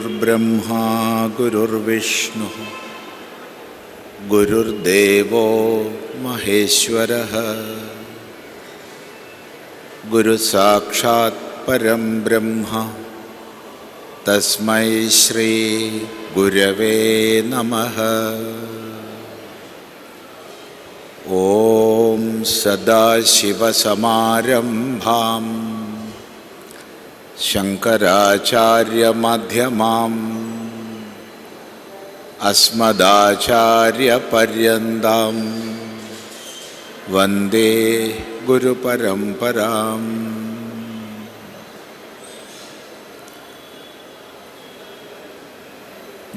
ഗുരുർബ്രഹ്മാ ഗുരുർവിഷ്ണു ഗുരുർദേവോ മഹേശ്വരഃ ഗുരു സാക്ഷാത് പരം ബ്രഹ്മ തസ്മൈ ശ്രീ ഗുരവേ നമഃ. ഓം സദാശിവസമാരംഭാം ശങ്കരാചാര്യമധ്യമാം അസ്മദാചാര്യപര്യന്താം വന്ദേ ഗുരുപരമ്പരാം.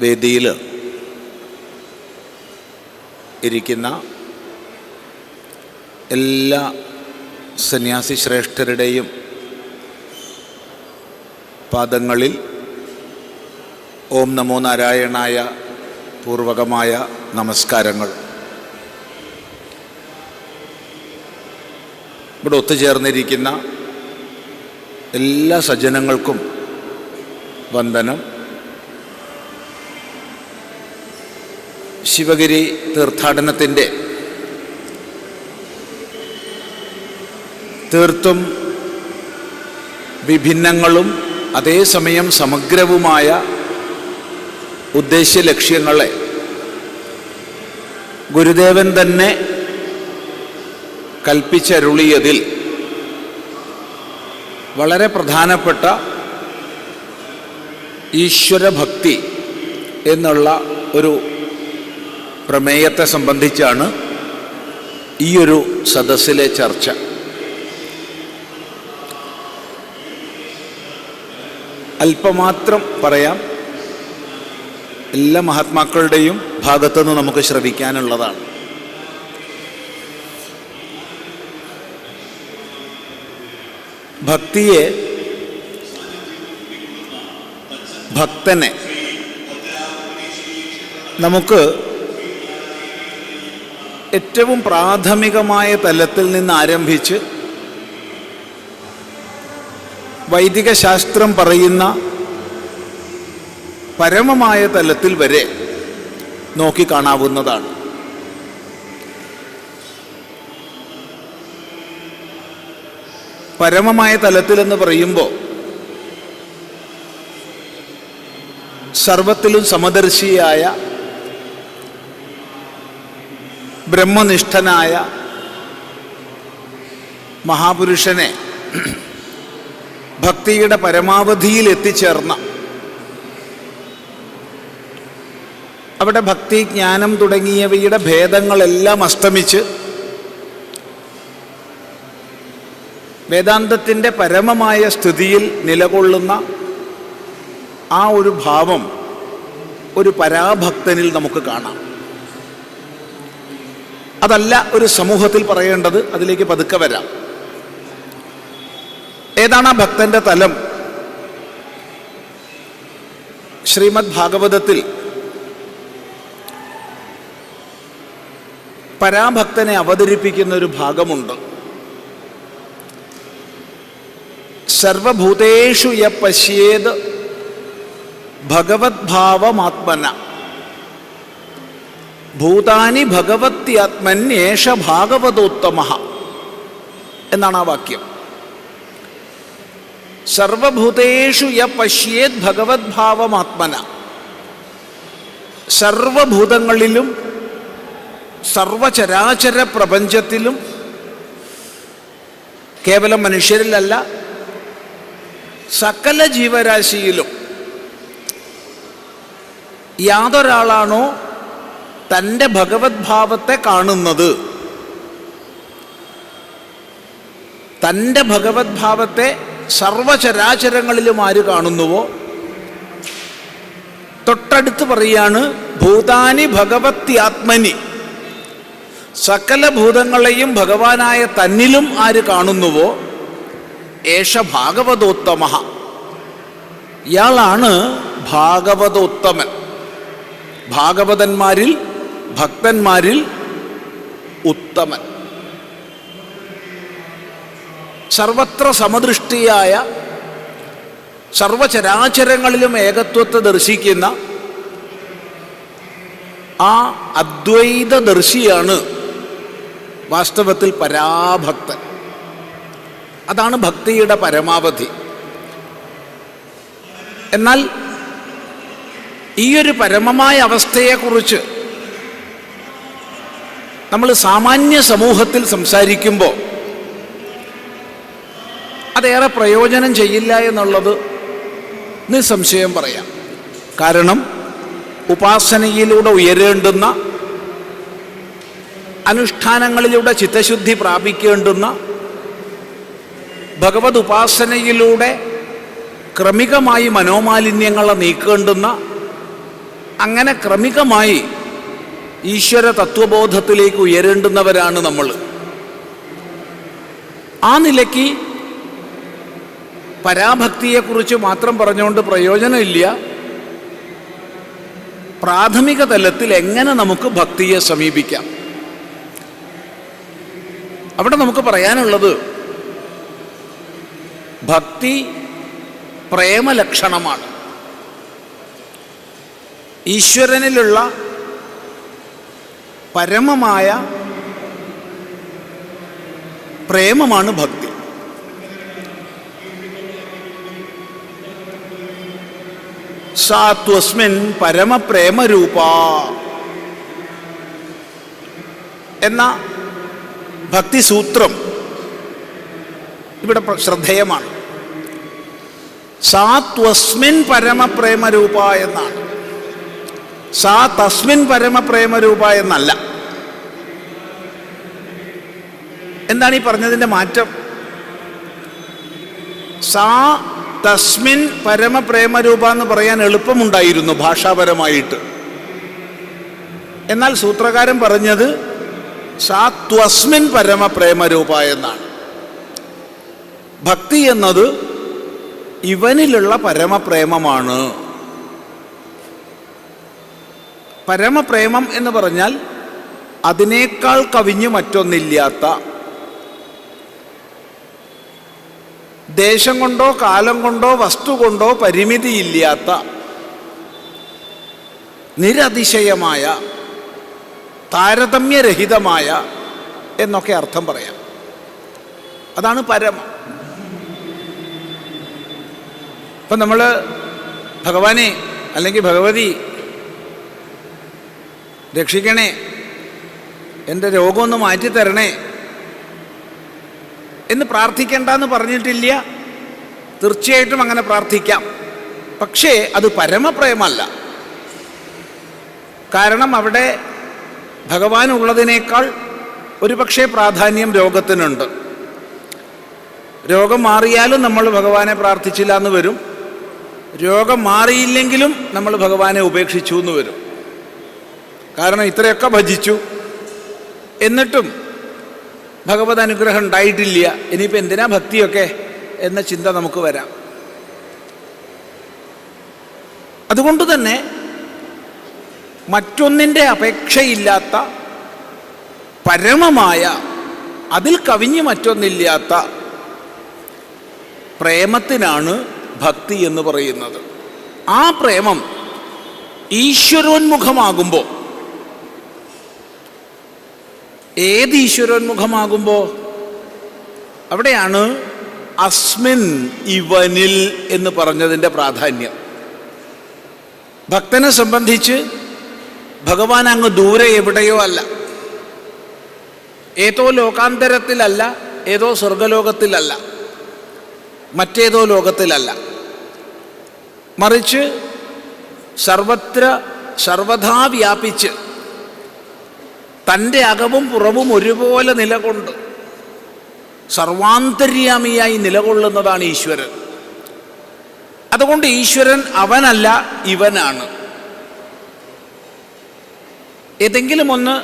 വേദിയിൽ ഇരിക്കുന്ന എല്ലാ സന്യാസി ശ്രേഷ്ഠരുടെയും പാദങ്ങളിൽ ഓം നമോ നാരായണായ പൂർവകമായ നമസ്കാരങ്ങൾ. ഇവിടെ ഒത്തുചേർന്നിരിക്കുന്ന എല്ലാ സജ്ജനങ്ങൾക്കും വന്ദനം. ശിവഗിരി തീർത്ഥാടനത്തിൻ്റെ തീർത്തും വിഭിന്നങ്ങളും അതേസമയം സമഗ്രവുമായ ഉദ്ദേശ്യ ലക്ഷ്യങ്ങളെ ഗുരുദേവൻ തന്നെ കൽപ്പിച്ചരുളിയതിൽ വളരെ പ്രധാനപ്പെട്ട ഈശ്വരഭക്തി എന്നുള്ള ഒരു പ്രമേയത്തെ സംബന്ധിച്ചാണ് ഈയൊരു സദസ്സിലെ ചർച്ച. അല്പമാത്രം പറയാം. എല്ലാ മഹാത്മാക്കളുടെയും ഭാഗത്തുനിന്ന് നമുക്ക് ശ്രവിക്കാനുള്ളതാണ്. ഭക്തിയെ, ഭക്തനെ നമുക്ക് ഏറ്റവും പ്രാഥമികമായ തലത്തിൽ നിന്ന് ആരംഭിച്ച് വൈദിക ശാസ്ത്രം പറയുന്ന പരമമായ തലത്തിൽ വരെ നോക്കിക്കാണാവുന്നതാണ്. പരമമായ തലത്തിലെന്ന് പറയുമ്പോൾ സർവത്തിലും സമദർശിയായ ബ്രഹ്മനിഷ്ഠനായ മഹാപുരുഷനെ ഭക്തിയുടെ പരമാവധിയിൽ എത്തിച്ചേർന്ന, അവിടെ ഭക്തി, ജ്ഞാനം തുടങ്ങിയവയുടെ ഭേദങ്ങളെല്ലാം അസ്തമിച്ച് വേദാന്തത്തിൻ്റെ പരമമായ സ്ഥിതിയിൽ നിലകൊള്ളുന്ന ആ ഒരു ഭാവം ഒരു പരാഭക്തനിൽ നമുക്ക് കാണാം. അതല്ല ഒരു സമൂഹത്തിൽ പറയേണ്ടത്. അതിലേക്ക് പതുക്കെ വരാം. ഏതാണ് ആ ഭക്തന്റെ തലം? ശ്രീമദ് ഭാഗവതത്തിൽ പരാഭക്തനെ അവതരിപ്പിക്കുന്ന ഒരു ഭാഗമുണ്ട്. സർവഭൂതേഷു യ പശ്യേത് ഭഗവദ്ഭാവമാത്മന ഭൂതാനി ഭഗവത്യാത്മന്യേഷ ഭാഗവതോത്തമഃ എന്നാണ് ആ വാക്യം. സർവഭൂതേഷു യ പശ്യേത് ഭഗവദ്ഭാവമാത്മന, സർവഭൂതങ്ങളിലും സർവചരാചര പ്രപഞ്ചത്തിലും, കേവലം മനുഷ്യരിലല്ല, സകല ജീവരാശിയിലും യാതൊരാളാണോ തൻ്റെ ഭഗവദ്ഭാവത്തെ കാണുന്നത്, തൻ്റെ ഭഗവദ്ഭാവത്തെ സർവചരാചരങ്ങളിലും ആര് കാണുന്നുവോ, തൊട്ടടുത്ത് പറയാണ് ഭൂതാനി ഭഗവത്യാത്മനി, സകല ഭൂതങ്ങളെയും ഭഗവാനായ തന്നിലും ആര് കാണുന്നുവോ ഏഷ ഭാഗവതോത്തമഃ, ഇയാളാണ് ഭാഗവതോത്തമൻ. ഭാഗവതന്മാരിൽ, ഭക്തന്മാരിൽ ഉത്തമൻ. സർവത്ര സമദൃഷ്ടിയായ സർവചരാചരങ്ങളിലും ഏകത്വത്തെ ദർശിക്കുന്ന ആ അദ്വൈതദർശിയാണ് വാസ്തവത്തിൽ പരാഭക്തൻ. അതാണ് ഭക്തിയുടെ പരമാവധി. എന്നാൽ ഈയൊരു പരമമായ അവസ്ഥയെക്കുറിച്ച് നമ്മൾ സാമാന്യ സമൂഹത്തിൽ സംസാരിക്കുമ്പോൾ അതേറെ പ്രയോജനം ചെയ്യില്ല എന്നുള്ളത് നിസ്സംശയം പറയാം. കാരണം ഉപാസനയിലൂടെ ഉയരേണ്ടുന്ന, അനുഷ്ഠാനങ്ങളിലൂടെ ചിത്തശുദ്ധി പ്രാപിക്കേണ്ടുന്ന, ഭഗവത് ഉപാസനയിലൂടെ ക്രമികമായി മനോമാലിന്യങ്ങളെ നീക്കേണ്ടുന്ന, അങ്ങനെ ക്രമികമായി ഈശ്വര തത്വബോധത്തിലേക്ക് ഉയരേണ്ടുന്നവരാണ് നമ്മൾ. ആ നിലയ്ക്ക് പരാഭക്തിയെക്കുറിച്ച് മാത്രം പറഞ്ഞുകൊണ്ട് പ്രയോജനമില്ല. പ്രാഥമിക തലത്തിൽ എങ്ങനെ നമുക്ക് ഭക്തിയെ സമീപിക്കാം, അവിടെ നമുക്ക് പറയാനുള്ളത് ഭക്തി പ്രേമലക്ഷണമാണ്. ഈശ്വരനിലുള്ള പരമമായ പ്രേമമാണ് ഭക്തി. സാ ത്വസ്മിൻ പരമപ്രേമരൂപ എന്ന ഭക്തിസൂത്രം ഇവിടെ ശ്രദ്ധേയമാണ്. സാ ത്വസ്മിൻ പരമപ്രേമരൂപ എന്നാണ്, സാ തസ്മിൻ പരമപ്രേമരൂപ എന്നല്ല. എന്താണ് ഈ പറഞ്ഞതിൻ്റെ മാറ്റം? സാ തസ്മിൻ പരമപ്രേമരൂപ എന്ന് പറയാൻ എളുപ്പമുണ്ടായിരുന്നു ഭാഷാപരമായിട്ട്. എന്നാൽ സൂത്രകാരൻ പറഞ്ഞത് സാ ത്വസ്മിൻ പരമപ്രേമരൂപ എന്നാണ്. ഭക്തി എന്നത് ഇവനിലുള്ള പരമപ്രേമമാണ്. പരമപ്രേമം എന്ന് പറഞ്ഞാൽ അതിനേക്കാൾ കവിഞ്ഞ് മറ്റൊന്നില്ലാത്ത, ദേശം കൊണ്ടോ കാലം കൊണ്ടോ വസ്തു കൊണ്ടോ പരിമിതിയില്ലാത്ത, നിരതിശയമായ, താരതമ്യരഹിതമായ എന്നൊക്കെ അർത്ഥം പറയാം. അതാണ് പരമം. ഇപ്പം നമ്മൾ ഭഗവാനെ അല്ലെങ്കിൽ ഭഗവതി രക്ഷിക്കണേ, എൻ്റെ രോഗമൊന്ന് മാറ്റിത്തരണേ എന്ന് പ്രാർത്ഥിക്കേണ്ടെന്ന് പറഞ്ഞിട്ടില്ല. തീർച്ചയായിട്ടും അങ്ങനെ പ്രാർത്ഥിക്കാം. പക്ഷേ അത് പരമപ്രേമല്ല. കാരണം അവിടെ ഭഗവാൻ ഉള്ളതിനേക്കാൾ ഒരുപക്ഷെ പ്രാധാന്യം രോഗത്തിനുണ്ട്. രോഗം മാറിയാലും നമ്മൾ ഭഗവാനെ പ്രാർത്ഥിച്ചില്ല എന്ന് വരും. രോഗം മാറിയില്ലെങ്കിലും നമ്മൾ ഭഗവാനെ ഉപേക്ഷിച്ചു എന്ന് വരും. കാരണം ഇത്രയൊക്കെ ഭജിച്ചു, എന്നിട്ടും ഭഗവത് അനുഗ്രഹം ഉണ്ടായിട്ടില്ല, ഇനിയിപ്പോൾ എന്തിനാ ഭക്തിയൊക്കെ എന്ന ചിന്ത നമുക്ക് വരാം. അതുകൊണ്ട് തന്നെ മറ്റൊന്നിൻ്റെ അപേക്ഷയില്ലാത്ത പരമമായ, അതിൽ കവിഞ്ഞ് മറ്റൊന്നില്ലാത്ത പ്രേമത്തിനാണ് ഭക്തി എന്ന് പറയുന്നത്. ആ പ്രേമം ഈശ്വരോന്മുഖമാകുമ്പോൾ, ഏത് ഈശ്വരോന്മുഖമാകുമ്പോൾ അവിടെയാണ് അസ്മിൻ ഇവനിൽ എന്ന് പറഞ്ഞതിൻ്റെ പ്രാധാന്യം. ഭക്തനെ സംബന്ധിച്ച് ഭഗവാൻ അങ്ങ് ദൂരെ എവിടെയോ അല്ല, ഏതോ ലോകാന്തരത്തിലല്ല, ഏതോ സ്വർഗലോകത്തിലല്ല, മറ്റേതോ ലോകത്തിലല്ല, മറിച്ച് സർവത്ര സർവഥാ വ്യാപിച്ച് തൻ്റെ അകവും പുറവും ഒരുപോലെ നിലകൊണ്ട് സർവാന്തര്യാമിയായി നിലകൊള്ളുന്നതാണ് ഈശ്വരൻ. അതുകൊണ്ട് ഈശ്വരൻ അവനല്ല, ഇവനാണ്. ഏതെങ്കിലും ഒന്ന്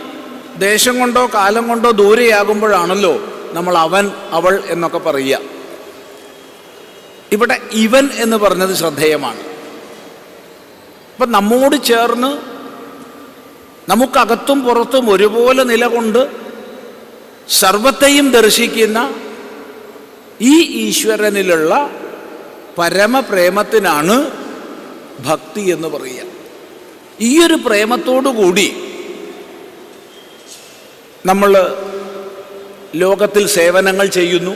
ദേശം കൊണ്ടോ കാലം കൊണ്ടോ ദൂരെയാകുമ്പോഴാണല്ലോ നമ്മൾ അവൻ അവൾ എന്നൊക്കെ പറയുക. ഇവിടെ ഇവൻ എന്ന് പറഞ്ഞത് ശ്രദ്ധേയമാണ്. അപ്പം നമ്മോട് ചേർന്ന് നമുക്കകത്തും പുറത്തും ഒരുപോലെ നിലകൊണ്ട് സർവത്തെയും ദർശിക്കുന്ന ഈ ഈശ്വരനിലുള്ള പരമപ്രേമത്തിനാണ് ഭക്തി എന്ന് പറയുക. ഈയൊരു പ്രേമത്തോടു കൂടി നമ്മൾ ലോകത്തിൽ സേവനങ്ങൾ ചെയ്യുന്നു.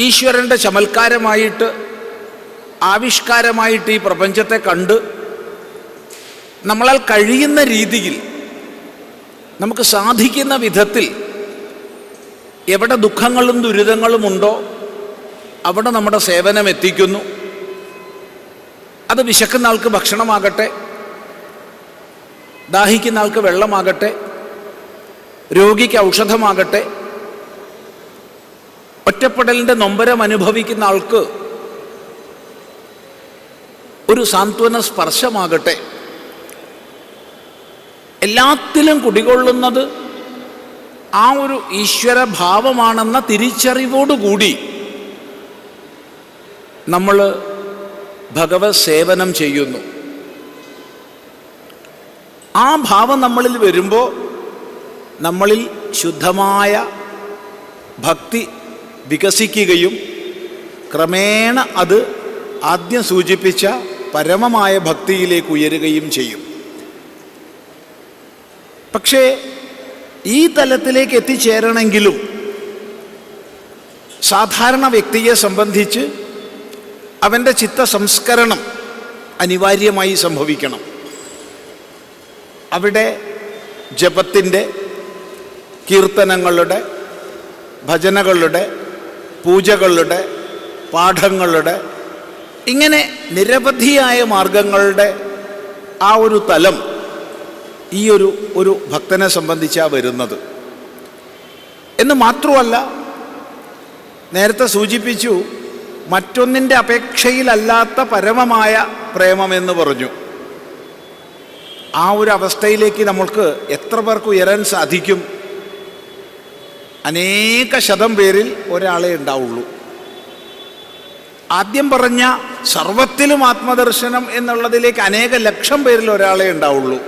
ഈശ്വരൻ്റെ ചമൽക്കാരമായിട്ട്, ആവിഷ്കാരമായിട്ട് ഈ പ്രപഞ്ചത്തെ കണ്ട് നമ്മളാൽ കഴിയുന്ന രീതിയിൽ, നമുക്ക് സാധിക്കുന്ന വിധത്തിൽ എവിടെ ദുഃഖങ്ങളും ദുരിതങ്ങളും ഉണ്ടോ അവിടെ നമ്മുടെ സേവനം എത്തിക്കുന്നു. അത് വിശക്കുന്ന ആൾക്ക് ഭക്ഷണമാകട്ടെ, ദാഹിക്കുന്ന ആൾക്ക് വെള്ളമാകട്ടെ, രോഗിക്ക് ഔഷധമാകട്ടെ, ഒറ്റപ്പെടലിൻ്റെ നൊമ്പരം അനുഭവിക്കുന്ന ആൾക്ക് ഒരു സാന്ത്വന സ്പർശമാകട്ടെ, എല്ലാത്തിലും കുടികൊള്ളുന്നത് ആ ഒരു ഈശ്വരഭാവമാണെന്ന തിരിച്ചറിവോടുകൂടി നമ്മൾ ഭഗവത് സേവനം ചെയ്യുന്നു. ആ ഭാവം നമ്മളിൽ വരുമ്പോൾ നമ്മളിൽ ശുദ്ധമായ ഭക്തി വികസിക്കുകയും ക്രമേണ അത് ആദ്യം സൂചിപ്പിച്ച പരമമായ ഭക്തിയിലേക്ക് ഉയരുകയും ചെയ്യും. പക്ഷേ ഈ തലത്തിലേക്ക് എത്തിച്ചേരണമെങ്കിലും സാധാരണ വ്യക്തിയെ സംബന്ധിച്ച് അവൻ്റെ ചിത്തസംസ്കരണം അനിവാര്യമായി സംഭവിക്കണം. അവിടെ ജപത്തിൻ്റെ, കീർത്തനങ്ങളുടെ, ഭജനകളുടെ, പൂജകളുടെ, പാഠങ്ങളുടെ, ഇങ്ങനെ നിരവധിയായ മാർഗങ്ങളുടെ ആ ഒരു തലം ഈ ഒരു ഭക്തനെ സംബന്ധിച്ചാണ് വരുന്നത് എന്ന് മാത്രമല്ല, നേരത്തെ സൂചിപ്പിച്ചു, മറ്റൊന്നിൻ്റെ അപേക്ഷയിലല്ലാത്ത പരമമായ പ്രേമമെന്ന് പറഞ്ഞു. ആ ഒരു അവസ്ഥയിലേക്ക് നമ്മൾക്ക് എത്ര പേർക്ക് ഉയരാൻ സാധിക്കും? അനേക ശതം പേരിൽ ഒരാളെ ഉണ്ടാവുള്ളൂ. ആദ്യം പറഞ്ഞ സർവത്തിലും ആത്മദർശനം എന്നുള്ളതിലേക്ക് അനേക ലക്ഷം പേരിൽ ഒരാളെ ഉണ്ടാവുള്ളൂ.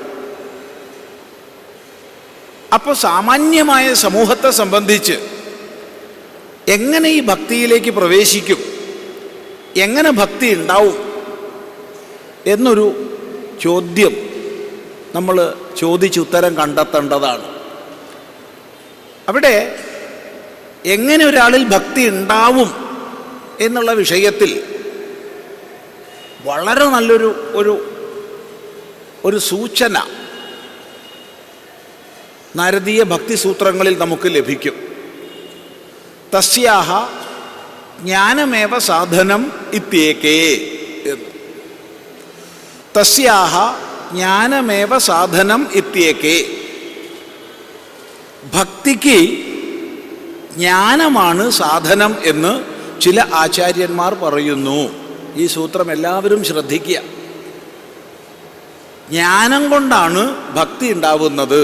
അപ്പോൾ സാമാന്യമായ സമൂഹത്തെ സംബന്ധിച്ച് എങ്ങനെ ഈ ഭക്തിയിലേക്ക് പ്രവേശിക്കും, എങ്ങനെ ഭക്തി ഉണ്ടാവും എന്നൊരു ചോദ്യം നമ്മൾ ചോദിച്ചുത്തരം കണ്ടെത്തേണ്ടതാണ്. അവിടെ എങ്ങനെ ഒരാളിൽ ഭക്തി ഉണ്ടാവും എന്നുള്ള വിഷയത്തിൽ വളരെ നല്ലൊരു ഒരു സൂചന നാരദീയ ഭക്തിസൂത്രങ്ങളിൽ നമുക്ക് ലഭിക്കും. തസ്യാഹ ജ്ഞാനമേവ സാധനം ഇത്യേകേ. തസ്യാഹ ജ്ഞാനമേവ സാധനം ഇത്യേകേ. ഭക്തിക്ക് ജ്ഞാനമാണ് സാധനം എന്ന് ചില ആചാര്യന്മാർ പറയുന്നു. ഈ സൂത്രം എല്ലാവരും ശ്രദ്ധിക്കുക. ജ്ഞാനം കൊണ്ടാണ് ഭക്തി ഉണ്ടാവുന്നത്.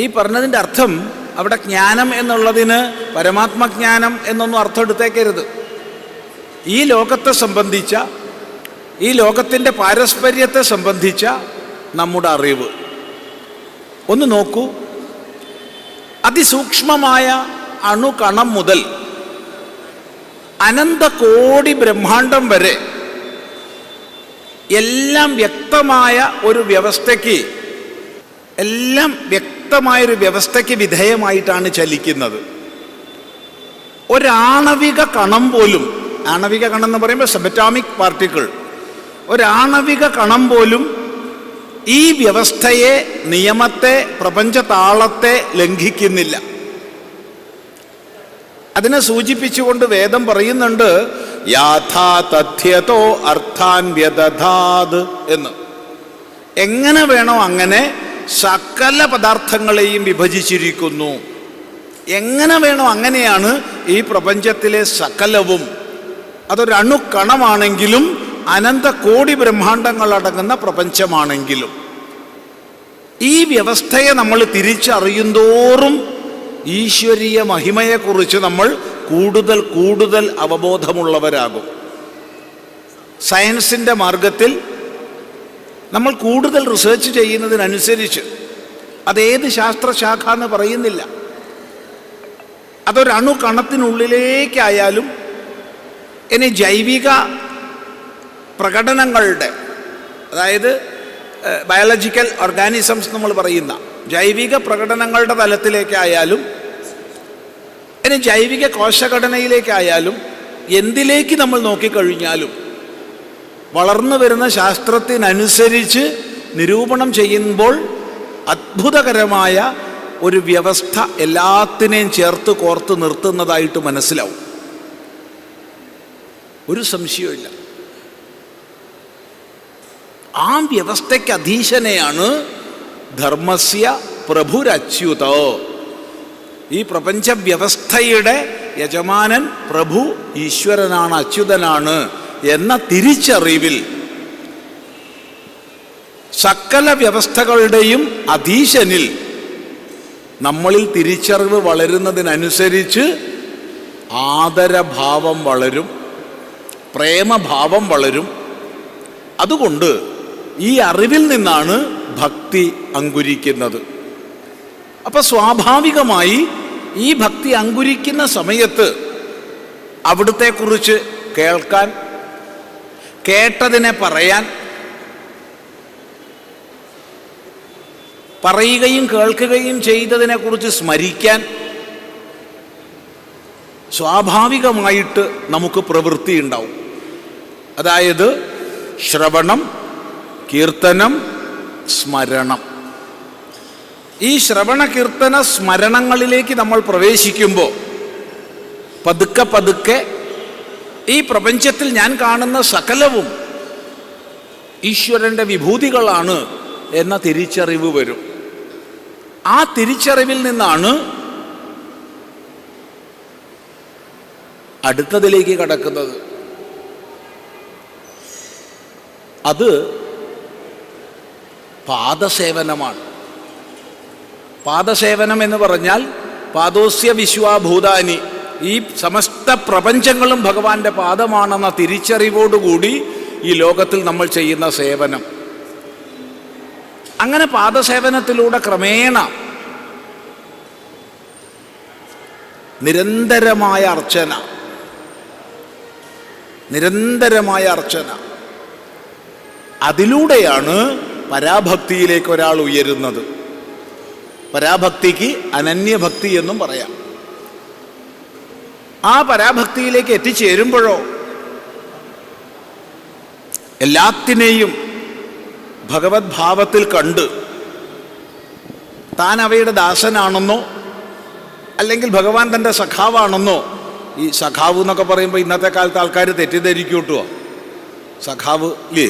ഈ പറഞ്ഞതിൻ്റെ അർത്ഥം അവിടെ ജ്ഞാനം എന്നുള്ളതിന് പരമാത്മജ്ഞാനം എന്നൊന്നും അർത്ഥം എടുത്തേക്കരുത്. ഈ ലോകത്തെ സംബന്ധിച്ച, ഈ ലോകത്തിൻ്റെ പാരസ്പര്യത്തെ സംബന്ധിച്ച നമ്മുടെ അറിവ് ഒന്ന് നോക്കൂ. അതിസൂക്ഷ്മമായ അണുകണം മുതൽ അനന്തകോടി ബ്രഹ്മാണ്ടം വരെ എല്ലാം വ്യക്തമായ ഒരു വ്യവസ്ഥയ്ക്ക്, എല്ലാം വ്യക്തമായൊരു വ്യവസ്ഥയ്ക്ക് വിധേയമായിട്ടാണ് ചലിക്കുന്നത്. ഒരാണവിക കണം പോലും, ആണവിക കണം എന്ന് പറയുമ്പോൾ സബറ്റോമിക് പാർട്ടിക്കിൾ, ഒരാണവിക കണം പോലും ഈ വ്യവസ്ഥയെ, നിയമത്തെ, പ്രപഞ്ചതാളത്തെ ലംഘിക്കുന്നില്ല. അതിനെ സൂചിപ്പിച്ചുകൊണ്ട് വേദം പറയുന്നുണ്ട്, യാഥാ തഥ്യതോ അർത്ഥാൻ വ്യദധാത് എന്ന്. എങ്ങനെ വേണോ അങ്ങനെ സകല പദാർത്ഥങ്ങളെയും വിഭജിച്ചിരിക്കുന്നു. എങ്ങനെ വേണോ അങ്ങനെയാണ് ഈ പ്രപഞ്ചത്തിലെ സകലവും. അതൊരു അണുക്കണമാണെങ്കിലും അനന്ത കോടി ബ്രഹ്മാണ്ടങ്ങളടങ്ങുന്ന പ്രപഞ്ചമാണെങ്കിലും ഈ വ്യവസ്ഥയെ നമ്മൾ തിരിച്ചറിയുന്തോറും ഈശ്വരീയ മഹിമയെക്കുറിച്ച് നമ്മൾ കൂടുതൽ കൂടുതൽ അവബോധമുള്ളവരാകും. സയൻസിൻ്റെ മാർഗത്തിൽ നമ്മൾ കൂടുതൽ റിസർച്ച് ചെയ്യുന്നതിനനുസരിച്ച്, അതേത് ശാസ്ത്രശാഖ എന്ന് പറയുന്നില്ല, അതൊരണു കണത്തിനുള്ളിലേക്കായാലും ഇനി ജൈവിക പ്രകടനങ്ങളുടെ, അതായത് ബയോളജിക്കൽ ഓർഗാനിസംസ് നമ്മൾ പറയുന്ന ജൈവിക പ്രകടനങ്ങളുടെ തലത്തിലേക്കായാലും ഇനി ജൈവിക കോശഘടനയിലേക്കായാലും എന്തിലേക്ക് നമ്മൾ നോക്കിക്കഴിഞ്ഞാലും വളർന്നു വരുന്ന ശാസ്ത്രത്തിനനുസരിച്ച് നിരൂപണം ചെയ്യുമ്പോൾ അത്ഭുതകരമായ ഒരു വ്യവസ്ഥ എല്ലാത്തിനെയും ചേർത്ത് കോർത്ത് നിർത്തുന്നതായിട്ട് മനസ്സിലാവും. ഒരു സംശയവുമില്ല. ആ വ്യവസ്ഥയ്ക്ക് അധീശനെയാണ് ധർമ്മസ്യ പ്രഭുരച്യുതോ. ഈ പ്രപഞ്ച വ്യവസ്ഥയുടെ യജമാനൻ പ്രഭു ഈശ്വരനാണ്, അച്യുതനാണ് എന്ന തിരിച്ചറിവിൽ സകല വ്യവസ്ഥകളുടെയും അധീശനിൽ നമ്മളിൽ തിരിച്ചറിവ് വളരുന്നതിനനുസരിച്ച് ആദരഭാവം വളരും, പ്രേമഭാവം വളരും. അതുകൊണ്ട് ഈ അറിവിൽ നിന്നാണ് ഭക്തി അങ്കുരിക്കുന്നത്. അപ്പം സ്വാഭാവികമായി ഈ ഭക്തി അങ്കുരിക്കുന്ന സമയത്ത് അവിടുത്തെക്കുറിച്ച് കേൾക്കാൻ, കേട്ടതിനെ പറയാൻ, പറയുകയും കേൾക്കുകയും ചെയ്തതിനെക്കുറിച്ച് സ്മരിക്കാൻ സ്വാഭാവികമായിട്ട് നമുക്ക് പ്രവൃത്തി ഉണ്ടാവും. അതായത് ശ്രവണം, കീർത്തനം, സ്മരണം. ഈ ശ്രവണ കീർത്തന സ്മരണങ്ങളിലേക്ക് നമ്മൾ പ്രവേശിക്കുമ്പോൾ പതുക്കെ പതുക്കെ ഈ പ്രപഞ്ചത്തിൽ ഞാൻ കാണുന്ന സകലവും ഈശ്വരൻ്റെ വിഭൂതികളാണ് എന്ന തിരിച്ചറിവ് വരും. ആ തിരിച്ചറിവിൽ നിന്നാണ് അടുത്തതിലേക്ക് കടക്കുന്നത്. അത് പാദസേവനമാണ്. പാദസേവനം എന്ന് പറഞ്ഞാൽ പാദോസ്യ വിശ്വാഭൂതാനി, ഈ സമസ്ത പ്രപഞ്ചങ്ങളും ഭഗവാന്റെ പാദമാണെന്ന തിരിച്ചറിവോടുകൂടി ഈ ലോകത്തിൽ നമ്മൾ ചെയ്യുന്ന സേവനം. അങ്ങനെ പാദസേവനത്തിലൂടെ ക്രമേണ നിരന്തരമായ അർച്ചന, നിരന്തരമായ അർച്ചന, അതിലൂടെയാണ് പരാഭക്തിയിലേക്ക് ഒരാൾ ഉയരുന്നത്. പരാഭക്തിക്ക് അനന്യഭക്തി എന്നും പറയാം. ആ പരാഭക്തിയിലേക്ക് എത്തിച്ചേരുമ്പോഴോ എല്ലാത്തിനെയും ഭഗവത് ഭാവത്തിൽ കണ്ട് താൻ അവയുടെ ദാസനാണെന്നോ അല്ലെങ്കിൽ ഭഗവാൻ തൻ്റെ സഖാവാണെന്നോ, ഈ സഖാവ് എന്നൊക്കെ പറയുമ്പോൾ ഇന്നത്തെ കാലത്ത് ആൾക്കാർ തെറ്റിദ്ധരിക്കൂട്ടോ. സഖാവ് ഇല്ലേ,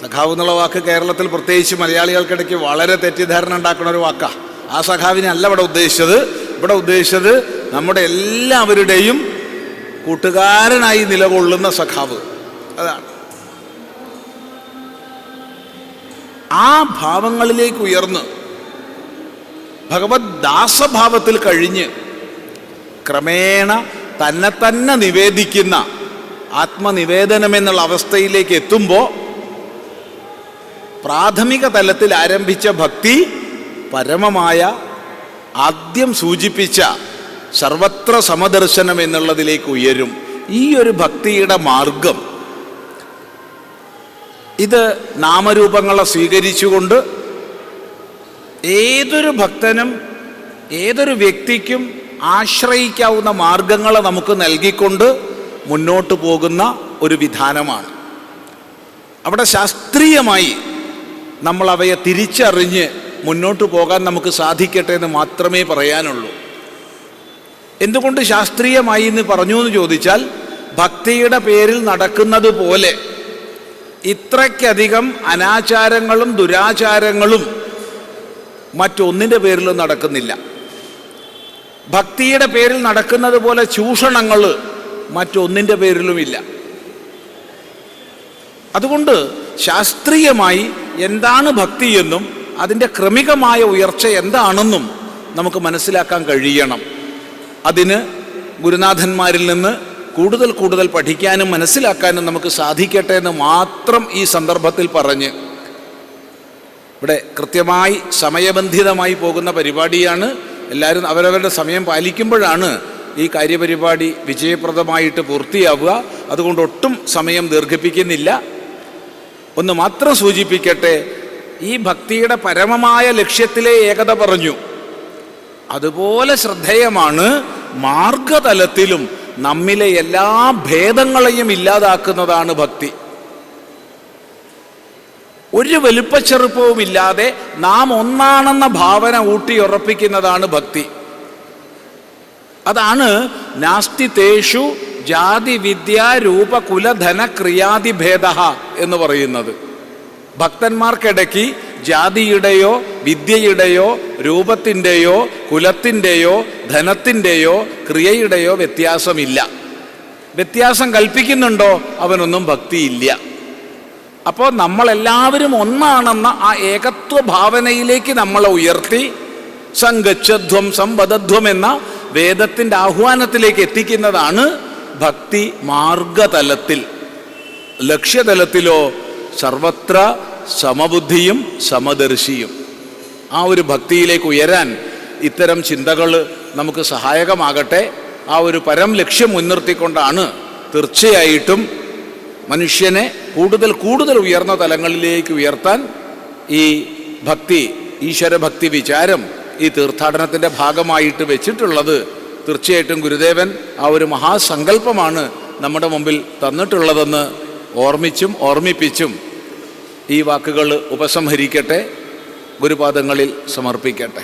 സഖാവ് എന്നുള്ള വാക്ക് കേരളത്തിൽ പ്രത്യേകിച്ച് മലയാളികൾക്കിടയ്ക്ക് വളരെ തെറ്റിദ്ധാരണ ഉണ്ടാക്കുന്ന ഒരു വാക്കാണ്. ആ സഖാവിനല്ല ഇവിടെ ഉദ്ദേശിച്ചത്. ഇവിടെ ഉദ്ദേശിച്ചത് നമ്മുടെ എല്ലാവരുടെയും കൂട്ടുകാരനായി നിലകൊള്ളുന്ന സഖാവ്, അതാണ്. ആ ഭാവങ്ങളിലേക്ക് ഉയർന്ന് ഭഗവത് ദാസഭാവത്തിൽ കഴിഞ്ഞ് ക്രമേണ തന്നെ തന്നെ നിവേദിക്കുന്ന ആത്മനിവേദനം എന്നുള്ള അവസ്ഥയിലേക്ക് എത്തുമ്പോൾ പ്രാഥമിക തലത്തിൽ ആരംഭിച്ച ഭക്തി പരമമായ ആദ്യം സൂചിപ്പിച്ച സർവത്ര സമദർശനം എന്നുള്ളതിലേക്ക് ഉയരും. ഈ ഒരു ഭക്തിയുടെ മാർഗം ഇത് നാമരൂപങ്ങളെ സ്വീകരിച്ചുകൊണ്ട് ഏതൊരു ഭക്തനും ഏതൊരു വ്യക്തിക്കും ആശ്രയിക്കാവുന്ന മാർഗങ്ങളെ നമുക്ക് നൽകിക്കൊണ്ട് മുന്നോട്ട് പോകുന്ന ഒരു വിധാനമാണ്. അവിടെ ശാസ്ത്രീയമായി നമ്മൾ അവയെ തിരിച്ചറിഞ്ഞ് മുന്നോട്ട് പോകാൻ നമുക്ക് സാധിക്കട്ടെ എന്ന് മാത്രമേ പറയാനുള്ളൂ. എന്തുകൊണ്ട് ശാസ്ത്രീയമായി എന്ന് പറഞ്ഞു എന്ന് ചോദിച്ചാൽ, ഭക്തിയുടെ പേരിൽ നടക്കുന്നത് പോലെ ഇത്രയ്ക്കധികം അനാചാരങ്ങളും ദുരാചാരങ്ങളും മറ്റൊന്നിൻ്റെ പേരിലും നടക്കുന്നില്ല. ഭക്തിയുടെ പേരിൽ നടക്കുന്നത് പോലെ ചൂഷണങ്ങൾ മറ്റൊന്നിൻ്റെ പേരിലുമില്ല. അതുകൊണ്ട് ശാസ്ത്രീയമായി എന്താണ് ഭക്തി എന്നും അതിൻ്റെ ക്രമികമായ ഉയർച്ച എന്താണെന്നും നമുക്ക് മനസ്സിലാക്കാൻ കഴിയണം. അതിന് ഗുരുനാഥന്മാരിൽ നിന്ന് കൂടുതൽ കൂടുതൽ പഠിക്കാനും മനസ്സിലാക്കാനും നമുക്ക് സാധിക്കട്ടെ എന്ന് മാത്രം ഈ സന്ദർഭത്തിൽ പറഞ്ഞ്, ഇവിടെ കൃത്യമായി സമയബന്ധിതമായി പോകുന്ന പരിപാടിയാണ്. എല്ലാവരും അവരവരുടെ സമയം പാലിക്കുമ്പോഴാണ് ഈ കാര്യപരിപാടി വിജയപ്രദമായിട്ട് പൂർത്തിയാവുക. അതുകൊണ്ട് ഒട്ടും സമയം ദീർഘിപ്പിക്കുന്നില്ല. ഒന്ന് മാത്രം സൂചിപ്പിക്കട്ടെ, ഈ ഭക്തിയുടെ പരമമായ ലക്ഷ്യത്തിലെ ഏകത പറഞ്ഞു. അതുപോലെ ശ്രദ്ധേയമാണ് മാർഗതലത്തിലും നമ്മിലെ എല്ലാ ഭേദങ്ങളെയും ഇല്ലാതാക്കുന്നതാണ് ഭക്തി. ഒരു വലുപ്പച്ചെറുപ്പവുമില്ലാതെ നാം ഒന്നാണെന്ന ഭാവന ഊട്ടിയുറപ്പിക്കുന്നതാണ് ഭക്തി. അതാണ് നാസ്തി തേഷു ജാതി വിദ്യ രൂപ കുലധന ക്രിയാതിഭേദ എന്ന് പറയുന്നത്. ഭക്തന്മാർക്കിടയ്ക്ക് ജാതിയുടെയോ വിദ്യയുടെയോ രൂപത്തിൻ്റെയോ കുലത്തിൻ്റെയോ ധനത്തിൻ്റെയോ ക്രിയയുടെയോ വ്യത്യാസമില്ല. വ്യത്യാസം കൽപ്പിക്കുന്നുണ്ടോ അവനൊന്നും ഭക്തിയില്ല. അപ്പോൾ നമ്മളെല്ലാവരും ഒന്നാണെന്ന ആ ഏകത്വ ഭാവനയിലേക്ക് നമ്മളെ ഉയർത്തി സംഗച്ഛധ്വം സംവദധ്വം എന്ന വേദത്തിൻ്റെ ആഹ്വാനത്തിലേക്ക് എത്തിക്കുന്നതാണ് ഭക്തി മാർഗതലത്തിൽ. ലക്ഷ്യതലത്തിലോ സർവത്ര സമബുദ്ധിയും സമദർശിയും. ആ ഒരു ഭക്തിയിലേക്ക് ഉയരാൻ ഇത്തരം ചിന്തകൾ നമുക്ക് സഹായകമാകട്ടെ. ആ ഒരു പരം ലക്ഷ്യം മുൻനിർത്തിക്കൊണ്ടാണ് തീർച്ചയായിട്ടും മനുഷ്യനെ കൂടുതൽ കൂടുതൽ ഉയർന്ന തലങ്ങളിലേക്ക് ഉയർത്താൻ ഈ ഭക്തി, ഈശ്വരഭക്തി വിചാരം ഈ തീർത്ഥാടനത്തിൻ്റെ ഭാഗമായിട്ട് വെച്ചിട്ടുള്ളത്. തീർച്ചയായിട്ടും ഗുരുദേവൻ ആ ഒരു മഹാസങ്കല്പമാണ് നമ്മുടെ മുമ്പിൽ തന്നിട്ടുള്ളതെന്ന് ഓർമ്മിപ്പിച്ചും ഈ വാക്കുകൾ ഉപസംഹരിക്കട്ടെ, ഗുരുപാദങ്ങളിൽ സമർപ്പിക്കട്ടെ.